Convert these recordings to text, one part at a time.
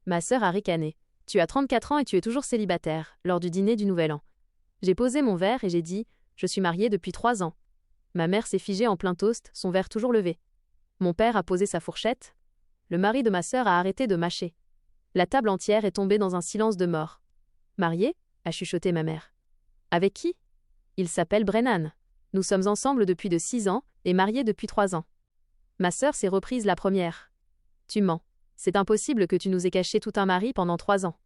Ma sœur a ricané. Tu as 34 ans et tu es toujours célibataire, lors du dîner du Nouvel An. J'ai posé mon verre et j'ai dit, je suis mariée depuis 3 ans. Ma mère s'est figée en plein toast, son verre toujours levé. Mon père a posé sa fourchette. Le mari de ma sœur a arrêté de mâcher. La table entière est tombée dans un silence de mort. Marié ? A chuchoté ma mère. Avec qui ? Il s'appelle Brennan. Nous sommes ensemble depuis de 6 ans et mariés depuis 3 ans. Ma sœur s'est reprise la première. Tu mens. C'est impossible que tu nous aies caché tout un mari pendant 3 ans.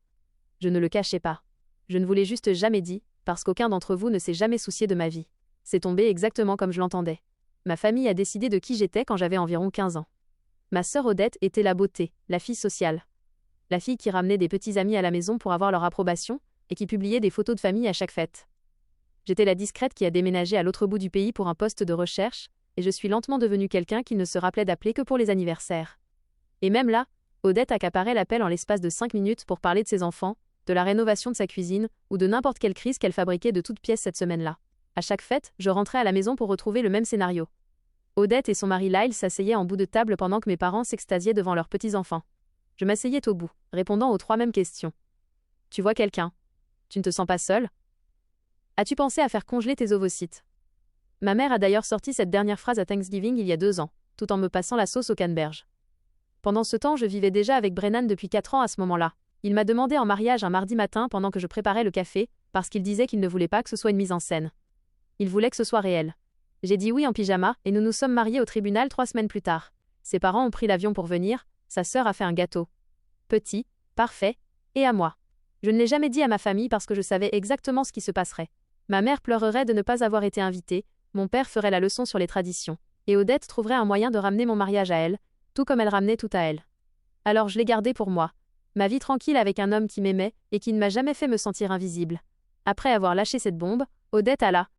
Je ne le cachais pas. Je ne vous l'ai juste jamais dit, parce qu'aucun d'entre vous ne s'est jamais soucié de ma vie. C'est tombé exactement comme je l'entendais. Ma famille a décidé de qui j'étais quand j'avais environ 15 ans. Ma sœur Odette était la beauté, la fille sociale. La fille qui ramenait des petits amis à la maison pour avoir leur approbation, et qui publiait des photos de famille à chaque fête. J'étais la discrète qui a déménagé à l'autre bout du pays pour un poste de recherche, et je suis lentement devenue quelqu'un qui ne se rappelait d'appeler que pour les anniversaires. Et même là, Odette accaparait l'appel en l'espace de 5 minutes pour parler de ses enfants, de la rénovation de sa cuisine, ou de n'importe quelle crise qu'elle fabriquait de toutes pièces cette semaine-là. À chaque fête, je rentrais à la maison pour retrouver le même scénario. Odette et son mari Lyle s'asseyaient en bout de table pendant que mes parents s'extasiaient devant leurs petits-enfants. Je m'asseyais au bout, répondant aux 3 mêmes questions. Tu vois quelqu'un ? Tu ne te sens pas seule ? As-tu pensé à faire congeler tes ovocytes ? Ma mère a d'ailleurs sorti cette dernière phrase à Thanksgiving il y a 2 ans, tout en me passant la sauce au canneberge. Pendant ce temps, je vivais déjà avec Brennan depuis 4 ans à ce moment-là. Il m'a demandé en mariage un mardi matin pendant que je préparais le café, parce qu'il disait qu'il ne voulait pas que ce soit une mise en scène. Il voulait que ce soit réel. J'ai dit oui en pyjama, et nous nous sommes mariés au tribunal 3 semaines plus tard. Ses parents ont pris l'avion pour venir, sa sœur a fait un gâteau. Petit, parfait, et à moi. Je ne l'ai jamais dit à ma famille parce que je savais exactement ce qui se passerait. Ma mère pleurerait de ne pas avoir été invitée, mon père ferait la leçon sur les traditions, et Odette trouverait un moyen de ramener mon mariage à elle, tout comme elle ramenait tout à elle. Alors je l'ai gardé pour moi. Ma vie tranquille avec un homme qui m'aimait et qui ne m'a jamais fait me sentir invisible. Après avoir lâché cette bombe, Odette alla,